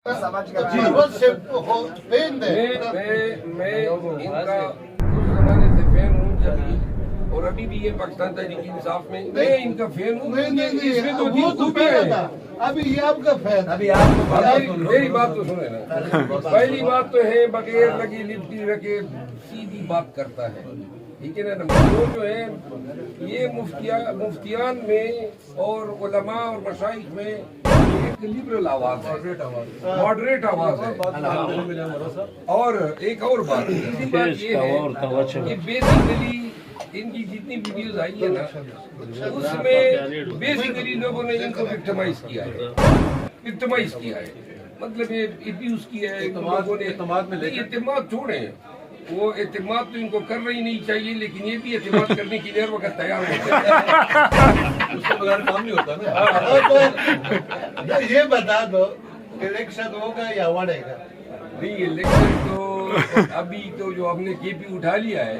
میں ان کا اس زمانے سے فین ہوں جب اور ابھی بھی یہ پاکستان تحریک انصاف میں میں ان کا فین ہوں. اس میں تو دل خوبی ہے. ابھی یہ آپ کا فین. میری بات تو سنیں نا. پہلی بات تو ہے بغیر لگی لپٹی رکھے سیدھی بات کرتا ہے. ٹھیک ہے نا. وہ جو ہے یہ مفتیان میں اور علماء اور مشائخ میں ایک لبرل آواز ہے, ماڈریٹ آواز ہے. اور ایک اور بات دوسری بات یہ ہے کہ بیسیکلی ان کی جتنی ویڈیوز آئی ہے نا اس میں بیسیکلی لوگوں نے ان کو وکٹمائز کیا ہے, مطلب یہ ابیوز کیا ہے لوگوں نے. اعتماد چھوڑیں, وہ اعتماد تو ان کو کرنا ہی نہیں چاہیے, لیکن یہ بھی اعتماد کرنے کے لیے ہر وقت تیار ہوتے ہیں. اس کے بغیر کام نہیں ہوتا نا. یہ بتا دو الیکشن ہوگا یا وڑے گا؟ نہیں, الیکشن تو ابھی تو جو ہم نے کے پی اٹھا لیا ہے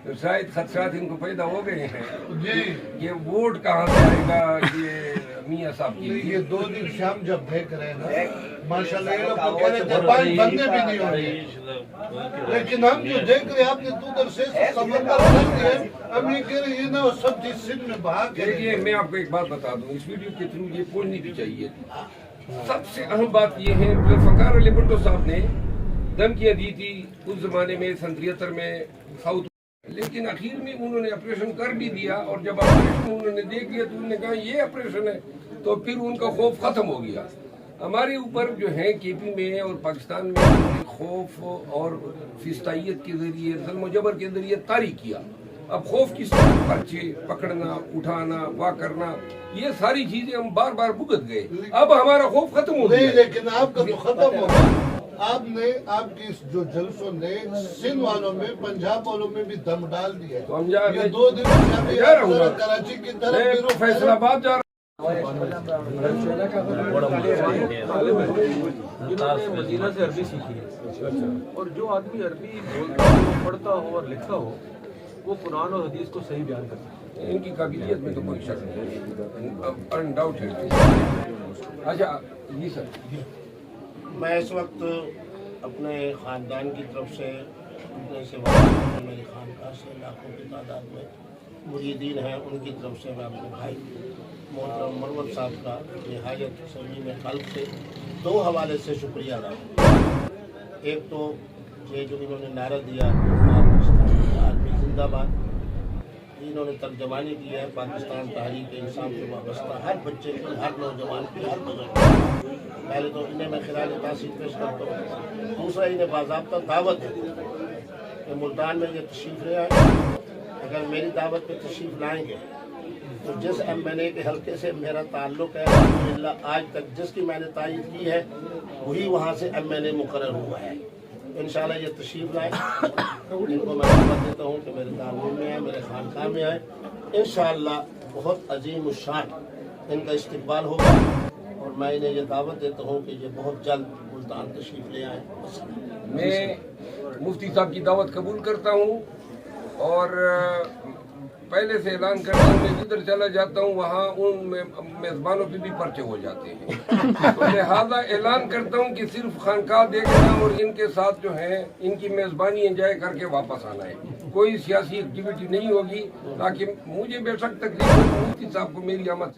تو شاید خدشات ان کو پیدا ہو گئے ہیں جی. یہ ووٹ کہاں سے آئے گا یہ میاں صاحب کی. یہ 2 دن شام جب دیکھ رہے ہیں نا ماشاءاللہ یہ لوگ تو کہہ رہے تھے 5 بندے بھی نہیں ہوں گے, لیکن ہم جو دیکھ رہے ہیں آپ نے 2 درسے سمندر کر دیے. ہم یہ کہہ رہے ہیں نا وہ سب چیز سندھ میں بہا کے. دیکھیے میں آپ کو ایک بات بتا دوں, اس ویڈیو کے تھرو یہ پہنچنی بھی چاہیے. سب سے اہم بات یہ ہے ذوالفقار علی بھٹو صاحب نے دھمکیاں دی تھی اس زمانے میں 73 میں ساؤتھ, لیکن اخیر میں انہوں نے آپریشن کر بھی دیا. اور جب آپریشن انہوں نے دیکھ لیا تو انہوں نے کہا یہ آپریشن ہے, تو پھر ان کا خوف ختم ہو گیا. ہمارے اوپر جو ہے کے پی میں اور پاکستان میں خوف اور فستائیت کے ذریعے ظلم و جبر کے ذریعے طاری کیا. اب خوف کس طرح, پرچے پکڑنا, اٹھانا, وا کرنا, یہ ساری چیزیں ہم بار بار بھگت گئے. اب ہمارا خوف ختم ہو گیا. لیکن آپ کا تو ختم ہو گیا. آپ نے آپ کی جو جلسوں نے سندھ والوں میں پنجاب والوں میں بھی دم ڈال دیا. تو ہم 2 دن سے کراچی کی طرف فیصل آباد جا رہا ہوں. مدینہ سے عربی سیکھی ہے, اور جو آدمی عربی بولتا ہو, پڑھتا ہو اور لکھتا ہو وہ قرآن اور حدیث کو صحیح بیان کرتا ہے. ان کی قابلیت میں تو کوئی شک نہیں, انڈاؤٹڈ. اچھا جی سر. میں اس وقت اپنے خاندان کی طرف سے اپنے سے میری خانقاہ سے لاکھوں کی تعداد میں مریدین ہیں, ان کی طرف سے میں اپنے بھائی محترم مروت صاحب کا نہایت صمیم قلب سے 2 حوالے سے شکریہ ادا کرتا ہوں. ایک تو یہ جو انہوں نے نعرہ دیا آرمی زندہ باد, انہوں نے ترجمانی کی ہے پاکستان تحریک انصاف سے وابستہ ہر بچے کی, ہر نوجوان کی, ہر بزرگ کی. پہلے تو انہیں میں خراج تحسین پیش کرتا ہوں. دوسرا انہیں باضابطہ دعوت ہے کہ ملتان میں یہ تشریف لے آئے. اگر میری دعوت پہ تشریف لائیں گے تو جس MNA کے حلقے سے میرا تعلق ہے الحمدللہ آج تک جس کی میں نے تائید کی ہے وہی وہاں سے MNA مقرر ہوا ہے. انشاءاللہ یہ تشریف لائیں. ان کو میں دعوت دیتا ہوں کہ میرے تعاون میں آئے, میرے خانقاہ میں آئے. انشاءاللہ بہت عظیم الشان ان کا استقبال ہوگا, اور میں انہیں یہ دعوت دیتا ہوں کہ یہ بہت جلد ملتان تشریف لے آئیں. میں مفتی صاحب کی دعوت قبول کرتا ہوں, اور پہلے سے اعلان کرتا ہوں میں جدھر چلا جاتا ہوں وہاں ان میزبانوں پہ بھی پرچے ہو جاتے ہیں. تو لہٰذا اعلان کرتا ہوں کہ صرف خانقاہ دیکھنا اور ان کے ساتھ جو ہے ان کی میزبانی انجوائے کر کے واپس آنا ہے. کوئی سیاسی ایکٹیویٹی نہیں ہوگی, تاکہ مجھے بے شک تکلیف مفتی صاحب کو میری آمد